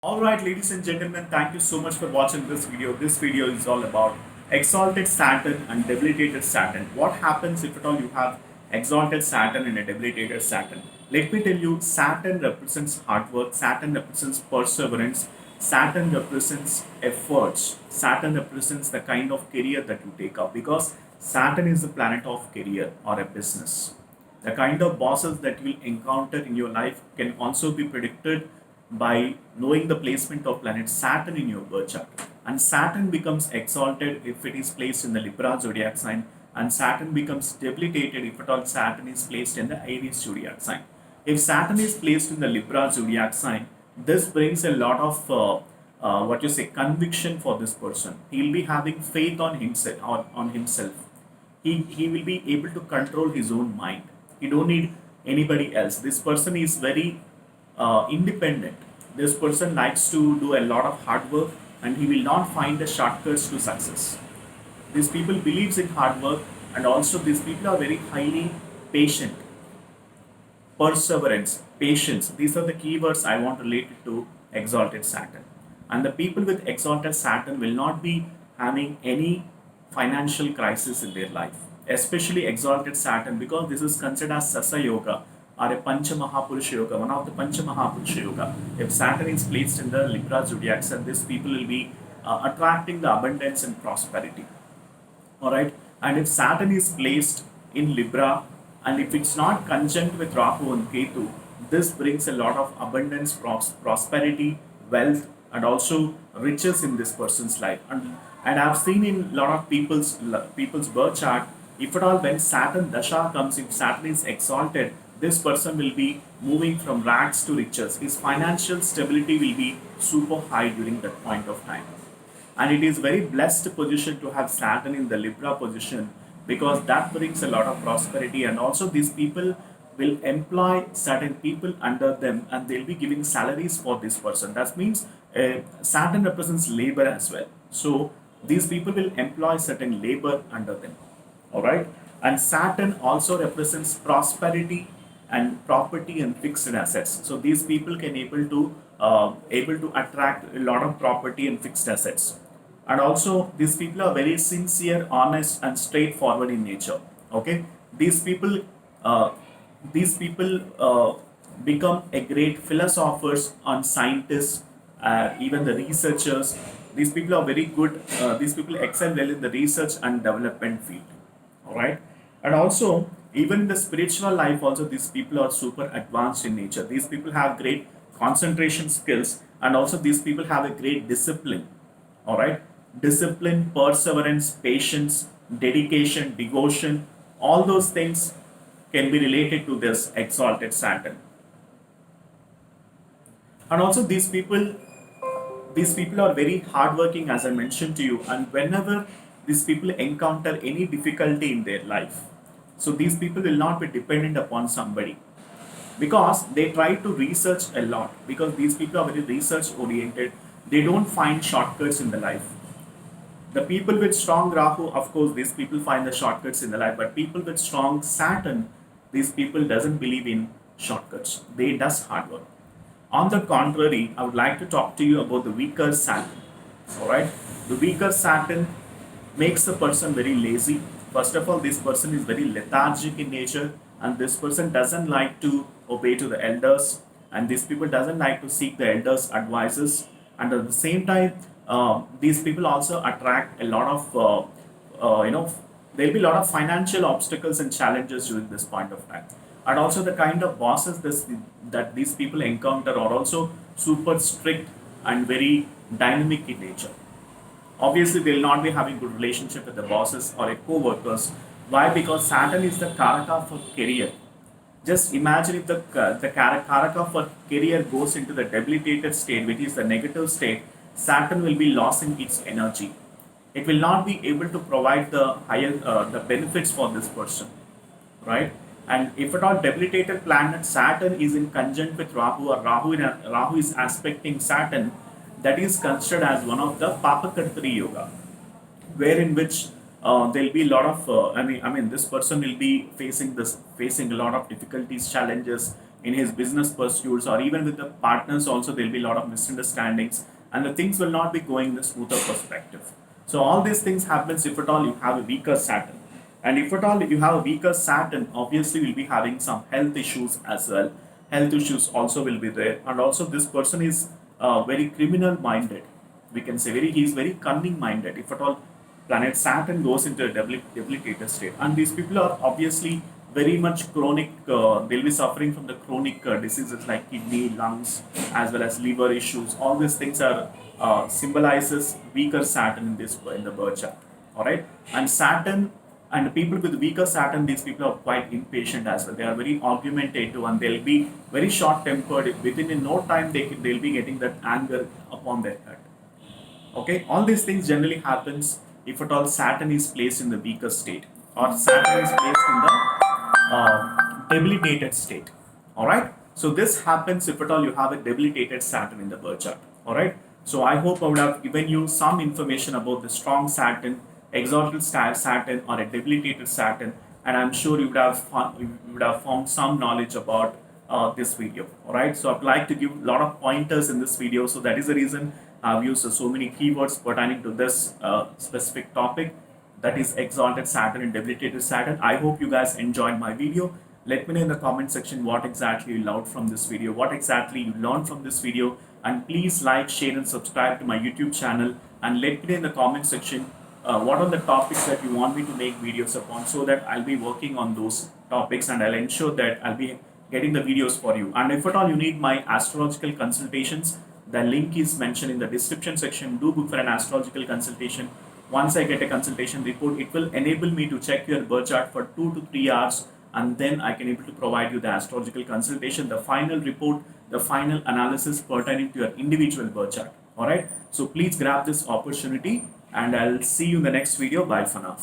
Alright, ladies and gentlemen, thank you so much for watching this video. This video is all about exalted Saturn and debilitated Saturn. What happens if at all you have exalted Saturn and a debilitated Saturn? Let me tell you, Saturn represents hard work, Saturn represents perseverance, Saturn represents efforts, Saturn represents the kind of career that you take up because Saturn is the planet of career or a business. The kind of bosses that you will encounter in your life can also be predicted by knowing the placement of planet Saturn in your birth chart. And Saturn becomes exalted if it is placed in the Libra zodiac sign, and Saturn becomes debilitated if at all Saturn is placed in the Aries zodiac sign. If Saturn is placed in the Libra zodiac sign, this brings a lot of what you say conviction for this person. He'll be having faith on himself. On himself. He will be able to control his own mind. He don't need anybody else. This person is very independent. This person likes to do a lot of hard work and he will not find the shortcuts to success. These people believes in hard work, and also these people are very highly patient. Perseverance, patience, these are the keywords I want related to exalted Saturn. And the people with exalted Saturn will not be having any financial crisis in their life, especially exalted Saturn, because this is considered as Sasa Yoga or a Pancha Mahapurusha Yoga, one of the Pancha Mahapurusha Yoga. If Saturn is placed in the Libra zodiac sign, these people will be attracting the abundance and prosperity. All right, and if Saturn is placed in Libra and if it's not conjunct with Rahu and Ketu, this brings a lot of abundance, prosperity, wealth, and also riches in this person's life. And I've seen in a lot of people's birth chart, if at all when Saturn Dasha comes, if Saturn is exalted, this person will be moving from rags to riches. His financial stability will be super high during that point of time. And it is very blessed position to have Saturn in the Libra position, because that brings a lot of prosperity, and also these people will employ certain people under them and they'll be giving salaries for this person. That means Saturn represents labor as well, so these people will employ certain labor under them. All right, and Saturn also represents prosperity and property and fixed assets, so these people can able to attract a lot of property and fixed assets. And also these people are very sincere, honest, and straightforward in nature. Okay, these people uh, these people become a great philosophers and scientists, even the researchers. These people are very good. These people excel well in the research and development field. All right, and also even the spiritual life also these people are super advanced in nature. These people have great concentration skills, and also these people have a great discipline. All right, discipline, perseverance, patience, dedication, devotion, all those things can be related to this exalted Saturn. And also these people are very hardworking, as I mentioned to you, and whenever these people encounter any difficulty in their life, so these people will not be dependent upon somebody, because they try to research a lot, because these people are very research oriented. They don't find shortcuts in the life. The people with strong Rahu, of course, these people find the shortcuts in the life, but people with strong Saturn, these people doesn't believe in shortcuts. They does hard work. On the contrary, I would like to talk to you about the weaker Saturn. All right, the weaker Saturn makes the person very lazy. First of all, this person is very lethargic in nature, and this person doesn't like to obey to the elders, and these people doesn't like to seek the elders' advices. And at the same time, these people also attract a lot of there'll be a lot of financial obstacles and challenges during this point of time. And also the kind of bosses that these people encounter are also super strict and very dynamic in nature. Obviously, they will not be having good relationship with the bosses or a co-workers. Why? Because Saturn is the Karaka for career. Just imagine if the Karaka for career goes into the debilitated state, which is the negative state, Saturn will be losing its energy. It will not be able to provide the higher the benefits for this person, right? And if at all debilitated planet Saturn is in conjunct with Rahu, or Rahu is aspecting Saturn, that is considered as one of the Papakartri Yoga, where in which there'll be a lot of this person will be facing a lot of difficulties, challenges. in his business pursuits, or even with the partners also there'll be a lot of misunderstandings, and the things will not be going in the smoother perspective. So all these things happens if at all you have a weaker Saturn. And if at all you have a weaker Saturn, obviously you'll be having some health issues as well. Health issues also will be there, and also this person is very criminal minded. We can say he's very cunning minded. If at all planet Saturn goes into a debilitated state, and these people are obviously very much chronic. They'll be suffering from the chronic diseases like kidney, lungs, as well as liver issues. All these things are symbolizes weaker Saturn in the birth chart. All right, and Saturn and people with weaker Saturn, these people are quite impatient as well. They are very argumentative and they'll be very short tempered. Within in no time, they'll be getting that anger upon their head. Okay, all these things generally happens if at all Saturn is placed in the weaker state, or Saturn is placed in the debilitated state. All right. So this happens if at all you have a debilitated Saturn in the birth chart. All right. So I hope I would have given you some information about the strong Saturn, exalted Saturn, or a debilitated Saturn, and I'm sure you would have found some knowledge about this video. All right. So I'd like to give a lot of pointers in this video. So that is the reason I've used so many keywords pertaining to this specific topic, that is exalted Saturn and debilitated Saturn. I hope you guys enjoyed my video. Let me know in the comment section what exactly you loved from this video, what exactly you learned from this video, and please like, share, and subscribe to my YouTube channel. And let me know in the comment section what are the topics that you want me to make videos upon, so that I'll be working on those topics and I'll ensure that I'll be getting the videos for you. And if at all you need my astrological consultations, the link is mentioned in the description section. Do book for an astrological consultation. Once I get a consultation report, it will enable me to check your birth chart for 2 to 3 hours, and then I can able to provide you the astrological consultation, the final report, the final analysis pertaining to your individual birth chart. All right. So please grab this opportunity, and I'll see you in the next video. Bye for now.